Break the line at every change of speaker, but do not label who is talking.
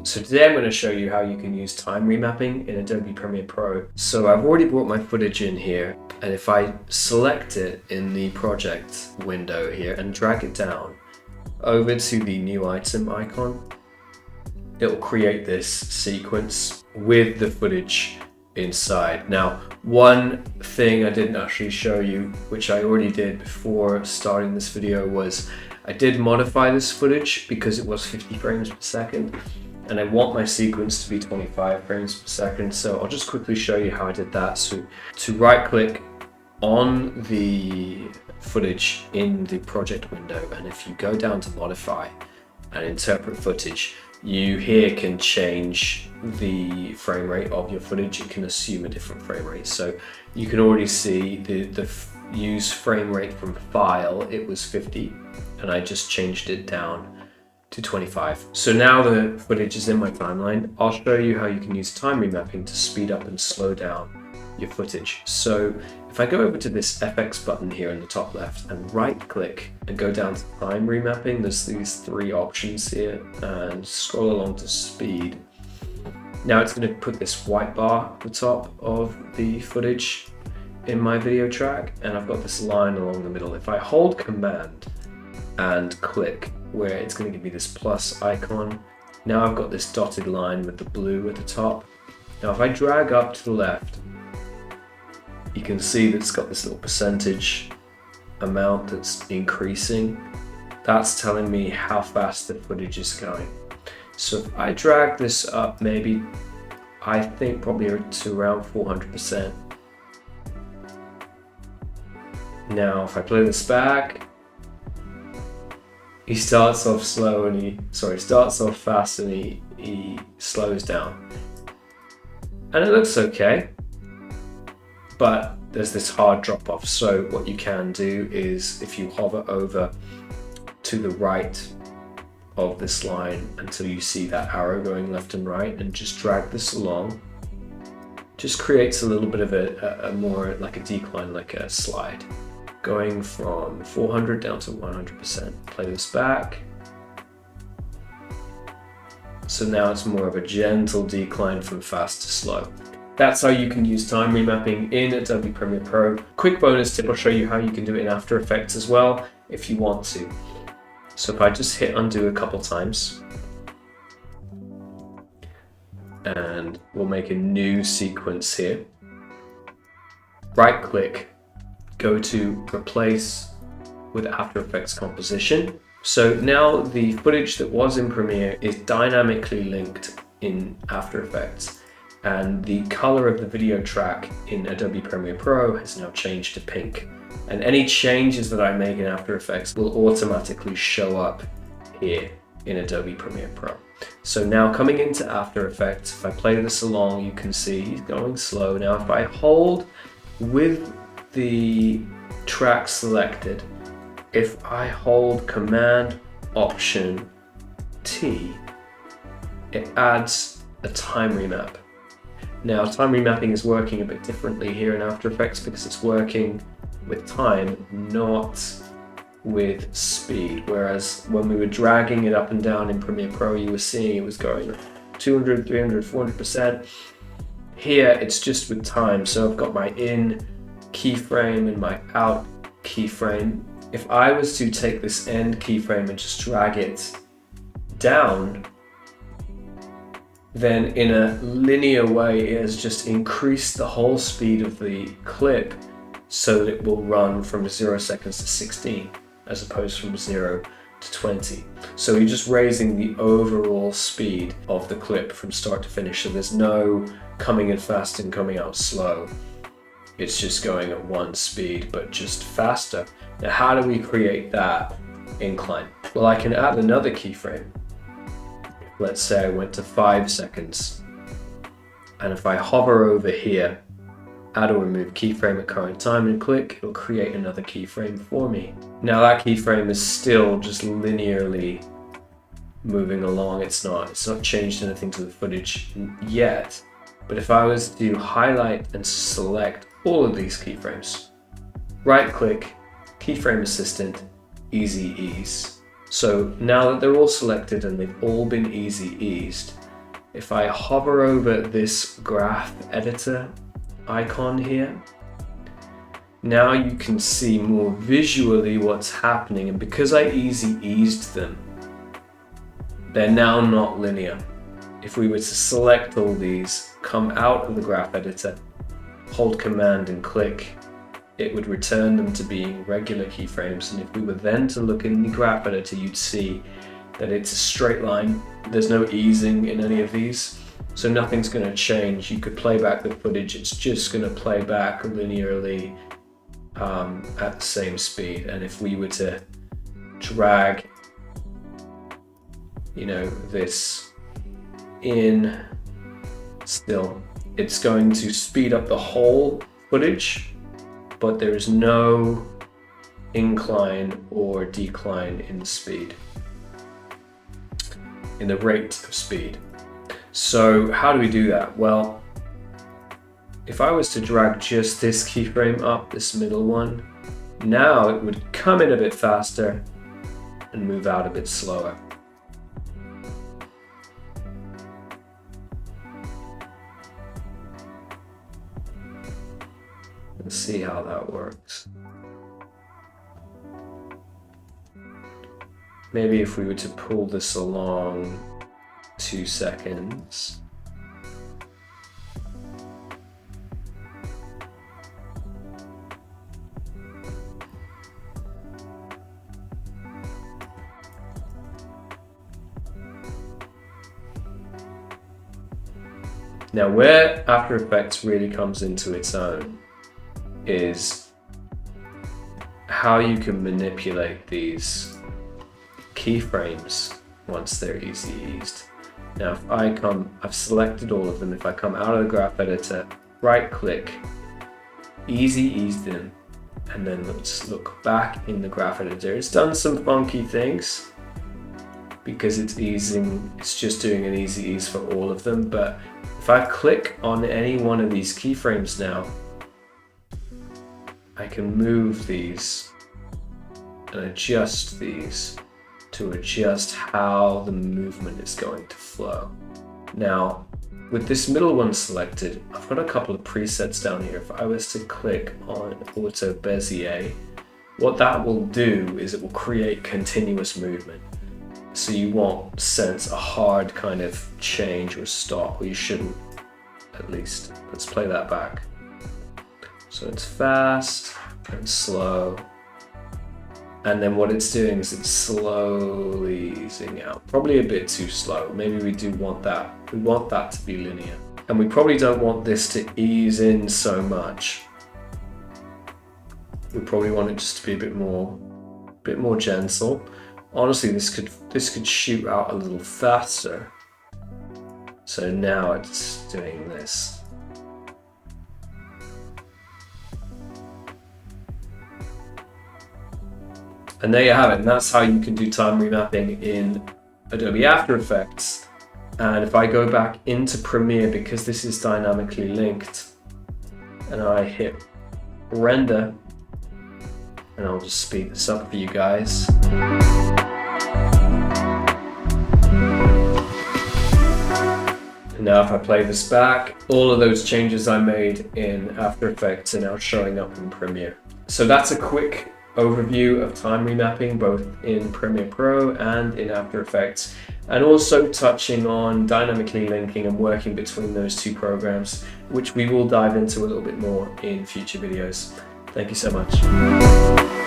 So today I'm going to show you how you can use time remapping in Adobe Premiere Pro. So I've already brought my footage in here, and if I select it in the project window here and drag it down over to the new item icon, it will create this sequence with the footage inside. Now, one thing I didn't actually show you, which I already did before starting this video, was I did modify this footage because it was 50 frames per second. And I want my sequence to be 25 frames per second. So I'll just quickly show you how I did that. So to right click on the footage in the project window, and if you go down to modify and interpret footage, you here can change the frame rate of your footage. You can assume a different frame rate. So you can already see the use frame rate from file, it was 50, and I just changed it down to 25. So now the footage is in my timeline. I'll show you how you can use time remapping to speed up and slow down your footage. So if I go over to this FX button here in the top left and right click and go down to time remapping, there's these three options here, and scroll along to speed. Now it's going to put this white bar at the top of the footage in my video track, and I've got this line along the middle. If I hold Command and click where it's going to give me this plus icon, now I've got this dotted line with the blue at the top. Now if I drag up to the left, you can see that it's got this little percentage amount that's increasing. That's telling me how fast the footage is going. So if I drag this up, maybe I think probably to around 400%. Now if I play this back, he starts off slow and starts off fast and he slows down. And it looks okay, but there's this hard drop off. So what you can do is if you hover over to the right of this line until you see that arrow going left and right and just drag this along, just creates a little bit of a more like a decline, like a slide, going from 400 down to 100%. Play this back. So now it's more of a gentle decline from fast to slow. That's how you can use time remapping in Adobe Premiere Pro. Quick bonus tip, I'll show you how you can do it in After Effects as well if you want to. So if I just hit undo a couple times, and we'll make a new sequence here. Right click, go to replace with After Effects composition. So now the footage that was in Premiere is dynamically linked in After Effects, and the color of the video track in Adobe Premiere Pro has now changed to pink. And any changes that I make in After Effects will automatically show up here in Adobe Premiere Pro. So now coming into After Effects, if I play this along, you can see he's going slow. Now if I hold with the track selected, if I hold Command Option T, it adds a time remap. Now time remapping is working a bit differently here in After Effects because it's working with time, not with speed. Whereas when we were dragging it up and down in Premiere Pro, you were seeing it was going 200, 300, 400%. Here it's just with time. So I've got my in keyframe and my out keyframe. If I was to take this end keyframe and just drag it down, then in a linear way it has just increased the whole speed of the clip so that it will run from 0 seconds to 16 as opposed from 0 to 20. So you're just raising the overall speed of the clip from start to finish. So there's no coming in fast and coming out slow. It's just going at one speed, but just faster. Now, how do we create that incline? Well, I can add another keyframe. Let's say I went to 5 seconds. And if I hover over here, add or remove keyframe at current time and click, it'll create another keyframe for me. Now that keyframe is still just linearly moving along. It's not changed anything to the footage yet. But if I was to highlight and select all of these keyframes, right click, keyframe assistant, easy ease. So now that they're all selected and they've all been easy eased, If I hover over this graph editor icon here, now you can see more visually what's happening, and because I easy eased them, they're now not linear. If we were to select all these, come out of the graph editor, hold Command and click, it would return them to being regular keyframes. And if we were then to look in the graph editor, you'd see that it's a straight line. There's no easing in any of these, so nothing's going to change. You could play back the footage, it's just going to play back linearly at the same speed. And if we were to drag, this in still, it's going to speed up the whole footage, but there is no incline or decline in the speed, in the rate of speed. So how do we do that? Well, if I was to drag just this keyframe up, this middle one, now it would come in a bit faster and move out a bit slower. Let's see how that works. Maybe if we were to pull this along 2 seconds. Now, where After Effects really comes into its own is how you can manipulate these keyframes once they're easy eased. Now, if I've selected all of them. If I come out of the graph editor, right click, easy ease them, and then let's look back in the graph editor. It's done some funky things because it's just doing an easy ease for all of them. But if I click on any one of these keyframes now, I can move these and adjust these to adjust how the movement is going to flow. Now, with this middle one selected, I've got a couple of presets down here. If I was to click on Auto Bezier, what that will do is it will create continuous movement. So you won't sense a hard kind of change or stop, or you shouldn't, at least. Let's play that back. So it's fast and slow. And then what it's doing is it's slowly easing out. Probably a bit too slow. Maybe we do want that. We want that to be linear. And we probably don't want this to ease in so much. We probably want it just to be a bit more gentle. Honestly, this could shoot out a little faster. So now it's doing this. And there you have it, and that's how you can do time remapping in Adobe After Effects. And if I go back into Premiere, because this is dynamically linked, and I hit render, and I'll just speed this up for you guys. And now if I play this back, all of those changes I made in After Effects are now showing up in Premiere. So that's a quick overview of time remapping, both in Premiere Pro and in After Effects, and also touching on dynamically linking and working between those two programs, which we will dive into a little bit more in future videos. Thank you so much.